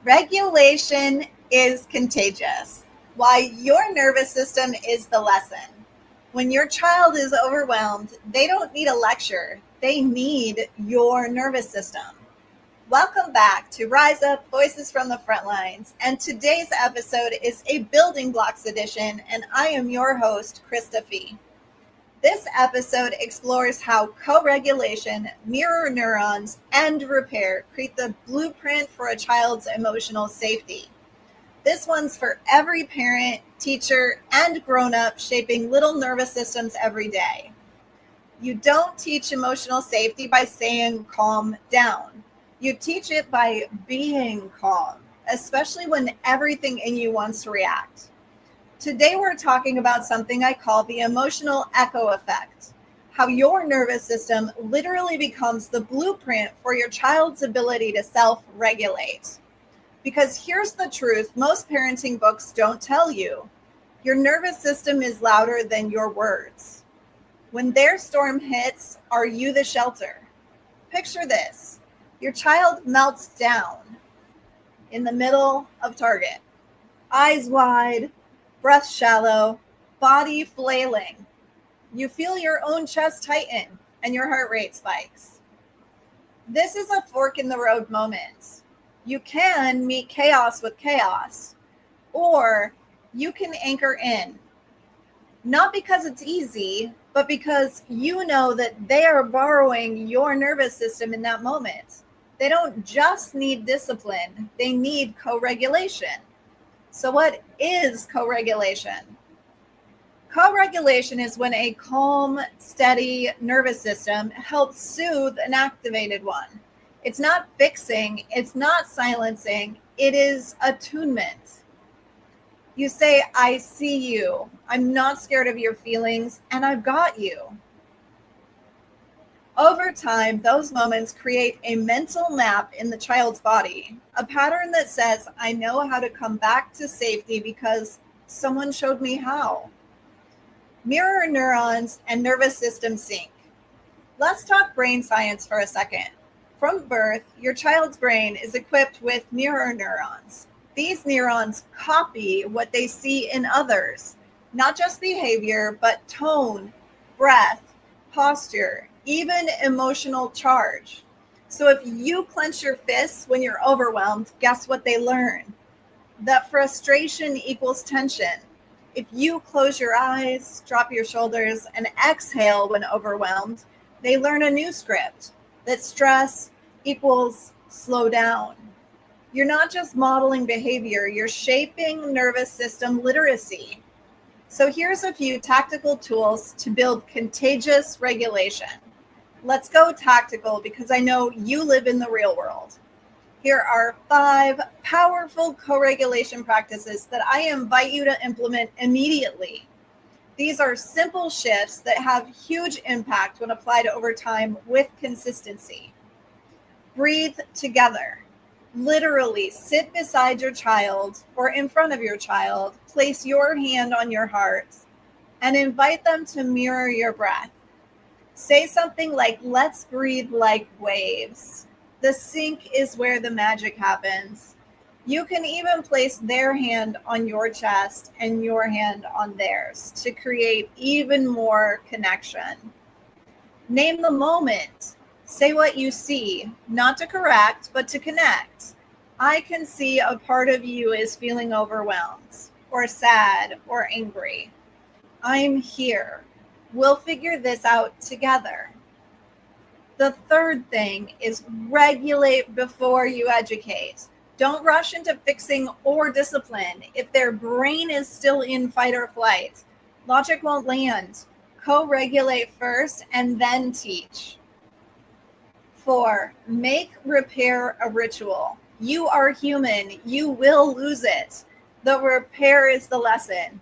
Regulation is contagious. Why your nervous system is the lesson. When your child is overwhelmed, they don't need a lecture, they need your nervous system. Welcome back to Rise Up Voices from the Front Lines. And today's episode is a building blocks edition, and I am your host, Krista Fee. This episode explores how co-regulation, mirror neurons, and repair create the blueprint for a child's emotional safety. This one's for every parent, teacher, and grown-up shaping little nervous systems every day. You don't teach emotional safety by saying calm down. You teach it by being calm, especially when everything in you wants to react. Today, we're talking about something I call the emotional echo effect, how your nervous system literally becomes the blueprint for your child's ability to self-regulate. Because here's the truth, most parenting books don't tell you. Your nervous system is louder than your words. When their storm hits, are you the shelter? Picture this. Your child melts down in the middle of Target, eyes wide, breath shallow, body flailing. You feel your own chest tighten and your heart rate spikes. This is a fork in the road moment. You can meet chaos with chaos, or you can anchor in. Not because it's easy, but because you know that they are borrowing your nervous system in that moment. They don't just need discipline, they need co-regulation. So what is co-regulation? Co-regulation is when a calm, steady nervous system helps soothe an activated one. It's not fixing, it's not silencing, it is attunement. You say, I see you, I'm not scared of your feelings, and I've got you. Over time, those moments create a mental map in the child's body, a pattern that says, I know how to come back to safety because someone showed me how. Mirror neurons and nervous system sync. Let's talk brain science for a second. From birth, your child's brain is equipped with mirror neurons. These neurons copy what they see in others, not just behavior, but tone, breath, posture, even emotional charge. So if you clench your fists when you're overwhelmed, guess what they learn? That frustration equals tension. If you close your eyes, drop your shoulders, and exhale when overwhelmed, they learn a new script, that stress equals slow down. You're not just modeling behavior, you're shaping nervous system literacy. So here's a few tactical tools to build contagious regulation. Let's go tactical because I know you live in the real world. Here are 5 powerful co-regulation practices that I invite you to implement immediately. These are simple shifts that have huge impact when applied over time with consistency. Breathe together. Literally sit beside your child or in front of your child, place your hand on your heart, and invite them to mirror your breath. Say something like, let's breathe like waves. The sync is where the magic happens. You can even place their hand on your chest and your hand on theirs to create even more connection. Name the moment. Say what you see, not to correct, but to connect. I can see a part of you is feeling overwhelmed or sad or angry. I'm here. We'll figure this out together. The third thing is regulate before you educate. Don't rush into fixing or discipline. If their brain is still in fight or flight, logic won't land. Co-regulate first and then teach. 4, make repair a ritual. You are human. You will lose it. The repair is the lesson.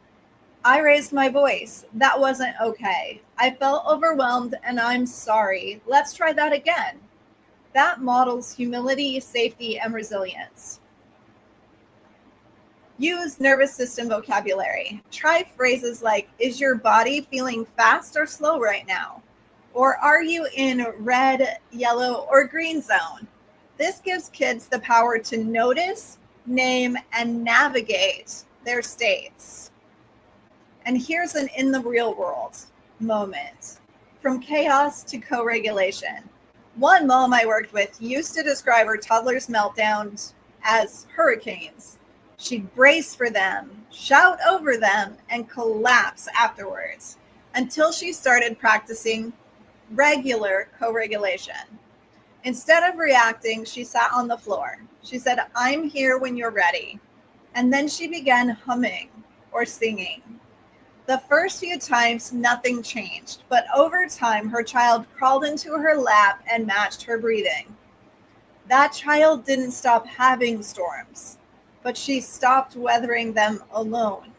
I raised my voice. That wasn't okay. I felt overwhelmed and I'm sorry. Let's try that again. That models humility, safety, and resilience. Use nervous system vocabulary. Try phrases like, is your body feeling fast or slow right now? Or are you in red, yellow, or green zone? This gives kids the power to notice, name, and navigate their states. And here's an in the real world moment. From chaos to co-regulation. One mom I worked with used to describe her toddler's meltdowns as hurricanes. She'd brace for them, shout over them, and collapse afterwards until she started practicing regular co-regulation. Instead of reacting, she sat on the floor. She said, "I'm here when you're ready." And then she began humming or singing. The first few times, nothing changed, but over time, her child crawled into her lap and matched her breathing. That child didn't stop having storms, but she stopped weathering them alone.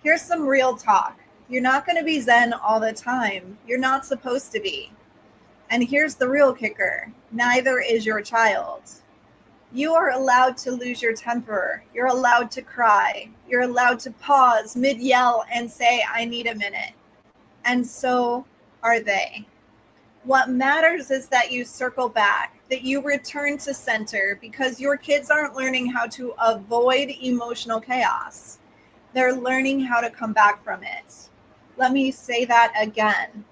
Here's some real talk. You're not going to be Zen all the time. You're not supposed to be. And here's the real kicker. Neither is your child. You are allowed to lose your temper. You're allowed to cry. You're allowed to pause mid-yell and say, "I need a minute." And so are they. What matters is that you circle back, that you return to center, because your kids aren't learning how to avoid emotional chaos. They're learning how to come back from it. Let me say that again.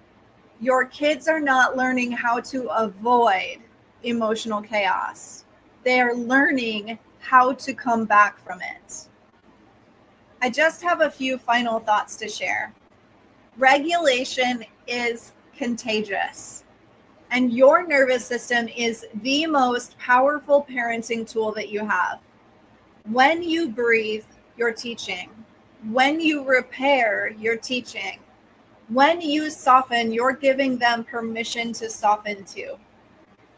Your kids are not learning how to avoid emotional chaos. They are learning how to come back from it. I just have a few final thoughts to share. Regulation is contagious, and your nervous system is the most powerful parenting tool that you have. When you breathe, you're teaching. When you repair, you're teaching. When you soften, you're giving them permission to soften too.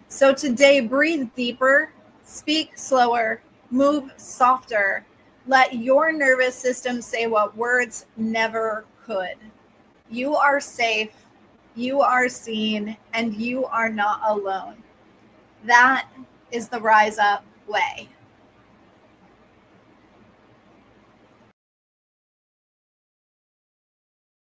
So today, breathe deeper, speak slower, move softer. Let your nervous system say what words never could. You are safe, you are seen, and you are not alone. That is the Rise Up way.